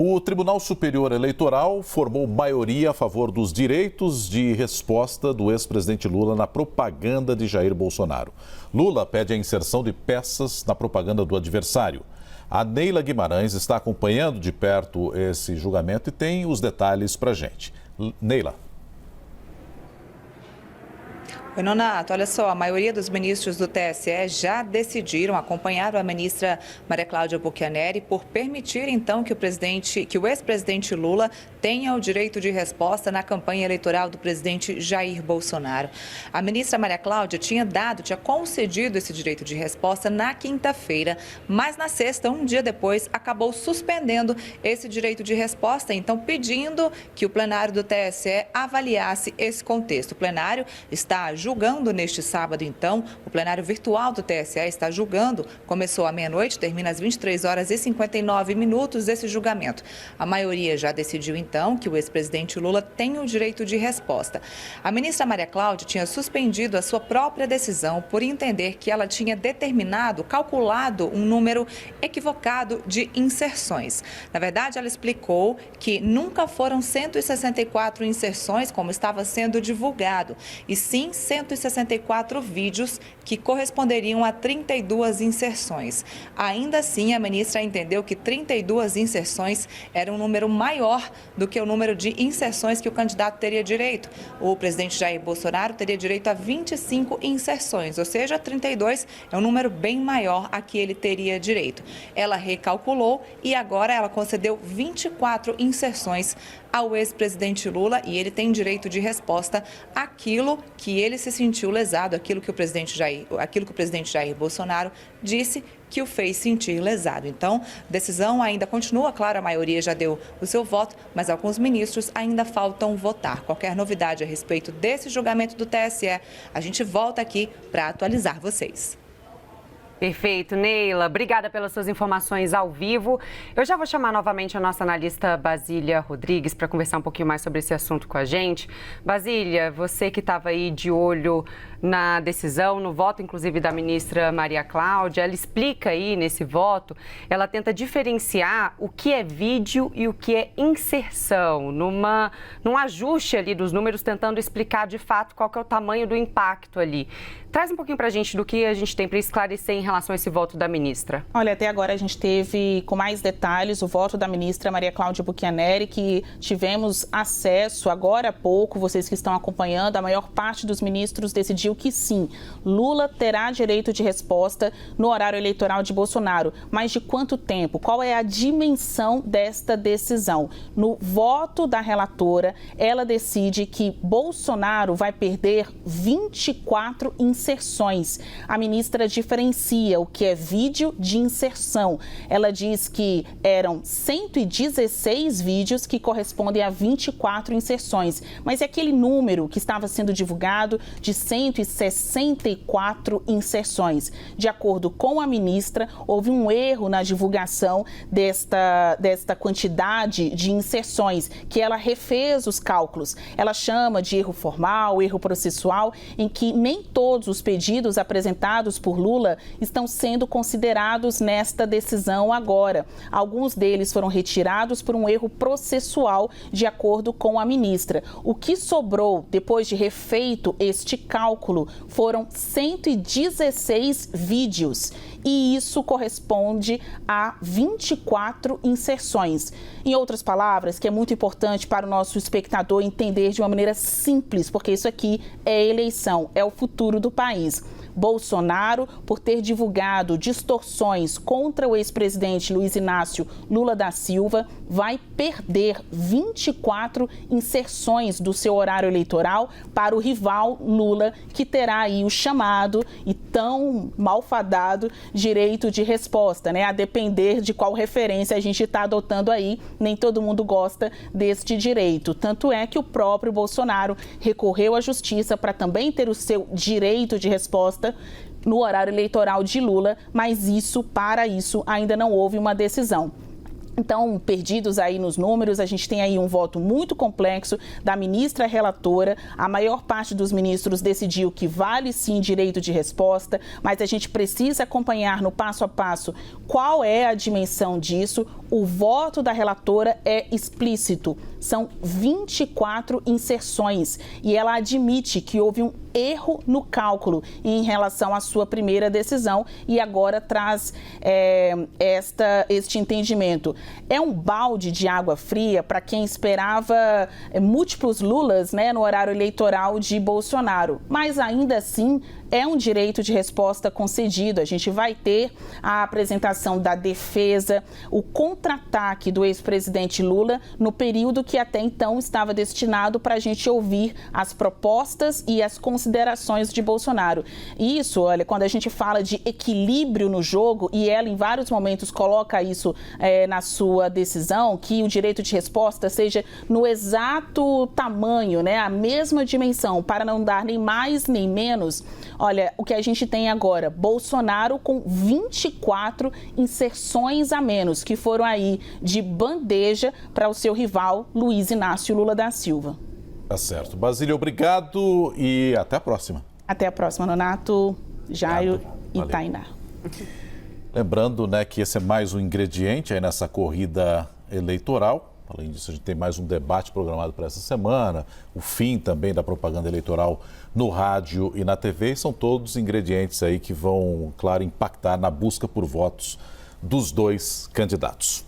O Tribunal Superior Eleitoral formou maioria a favor dos direitos de resposta do ex-presidente Lula na propaganda de Jair Bolsonaro. Lula pede a inserção de peças na propaganda do adversário. A Neila Guimarães está acompanhando de perto esse julgamento e tem os detalhes para a gente. Neila. Oi, Nonato, olha só, a maioria dos ministros do TSE já decidiram, acompanharam a ministra Maria Cláudia Buchianeri por permitir, então, que o ex-presidente Lula tenha o direito de resposta na campanha eleitoral do presidente Jair Bolsonaro. A ministra Maria Cláudia tinha concedido esse direito de resposta na quinta-feira, mas na sexta, um dia depois, acabou suspendendo esse direito de resposta, então pedindo que o plenário do TSE avaliasse esse contexto. O plenário está julgando neste sábado, então, o plenário virtual do TSE está julgando, começou à meia-noite, termina às 23h59 esse julgamento. A maioria já decidiu, então, que o ex-presidente Lula tem o direito de resposta. A ministra Maria Cláudia tinha suspendido a sua própria decisão por entender que ela tinha calculado um número equivocado de inserções. Na verdade, ela explicou que nunca foram 164 inserções, como estava sendo divulgado, e sim 164 vídeos que corresponderiam a 32 inserções. Ainda assim, a ministra entendeu que 32 inserções era um número maior do que o número de inserções que o candidato teria direito. O presidente Jair Bolsonaro teria direito a 25 inserções, ou seja, 32 é um número bem maior a que ele teria direito. Ela recalculou e agora ela concedeu 24 inserções ao ex-presidente Lula e ele tem direito de resposta àquilo que ele se sentiu lesado, aquilo que o presidente Jair Bolsonaro disse que o fez sentir lesado. Então, a decisão ainda continua, claro, a maioria já deu o seu voto, mas alguns ministros ainda faltam votar. Qualquer novidade a respeito desse julgamento do TSE, a gente volta aqui para atualizar vocês. Perfeito, Neila. Obrigada pelas suas informações ao vivo. Eu já vou chamar novamente a nossa analista Basília Rodrigues para conversar um pouquinho mais sobre esse assunto com a gente. Basília, você que estava aí de olho na decisão, no voto, inclusive, da ministra Maria Cláudia, ela explica aí nesse voto, ela tenta diferenciar o que é vídeo e o que é inserção, num ajuste ali dos números, tentando explicar de fato qual que é o tamanho do impacto ali. Traz um pouquinho para a gente do que a gente tem para esclarecer em relação a esse voto da ministra. Olha, até agora a gente teve, com mais detalhes, o voto da ministra Maria Cláudia Buchianeri, que tivemos acesso agora há pouco, vocês que estão acompanhando, a maior parte dos ministros decidiu que sim, Lula terá direito de resposta no horário eleitoral de Bolsonaro. Mas de quanto tempo? Qual é a dimensão desta decisão? No voto da relatora, ela decide que Bolsonaro vai perder 24 inserções. A ministra diferencia o que é vídeo de inserção. Ela diz que eram 116 vídeos que correspondem a 24 inserções. Mas é aquele número que estava sendo divulgado de 164 inserções. De acordo com a ministra, houve um erro na divulgação desta quantidade de inserções, que ela refez os cálculos. Ela chama de erro formal, erro processual, em que nem todos os pedidos apresentados por Lula estão sendo considerados nesta decisão agora. Alguns deles foram retirados por um erro processual, de acordo com a ministra. O que sobrou, depois de refeito este cálculo, foram 116 vídeos. E isso corresponde a 24 inserções. Em outras palavras, que é muito importante para o nosso espectador entender de uma maneira simples, porque isso aqui é eleição, é o futuro do país. Bolsonaro, por ter divulgado distorções contra o ex-presidente Luiz Inácio Lula da Silva, vai perder 24 inserções do seu horário eleitoral para o rival Lula, que terá aí o chamado e tão malfadado direito de resposta, né? A depender de qual referência a gente está adotando aí, nem todo mundo gosta deste direito. Tanto é que o próprio Bolsonaro recorreu à justiça para também ter o seu direito de resposta no horário eleitoral de Lula, mas para isso ainda não houve uma decisão. Então, perdidos aí nos números, a gente tem aí um voto muito complexo da ministra relatora. A maior parte dos ministros decidiu que vale sim direito de resposta, mas a gente precisa acompanhar no passo a passo qual é a dimensão disso. O voto da relatora é explícito. São 24 inserções e ela admite que houve um erro no cálculo em relação à sua primeira decisão e agora traz este entendimento. É um balde de água fria para quem esperava múltiplos Lulas, né, no horário eleitoral de Bolsonaro, mas ainda assim é um direito de resposta concedido. A gente vai ter a apresentação da defesa, o contra-ataque do ex-presidente Lula no período que até então estava destinado para a gente ouvir as propostas e as considerações de Bolsonaro. E isso, olha, quando a gente fala de equilíbrio no jogo, e ela em vários momentos coloca isso na sua decisão, que o direito de resposta seja no exato tamanho, né, a mesma dimensão, para não dar nem mais nem menos. Olha, o que a gente tem agora, Bolsonaro com 24 inserções a menos, que foram aí de bandeja para o seu rival, Luiz Inácio Lula da Silva. Tá certo. Basília, obrigado e até a próxima. Até a próxima, Nonato, Jairo e Tainá. Lembrando, né, que esse é mais um ingrediente aí nessa corrida eleitoral. Além disso, a gente tem mais um debate programado para essa semana, o fim também da propaganda eleitoral no rádio e na TV. São todos ingredientes aí que vão, claro, impactar na busca por votos dos dois candidatos.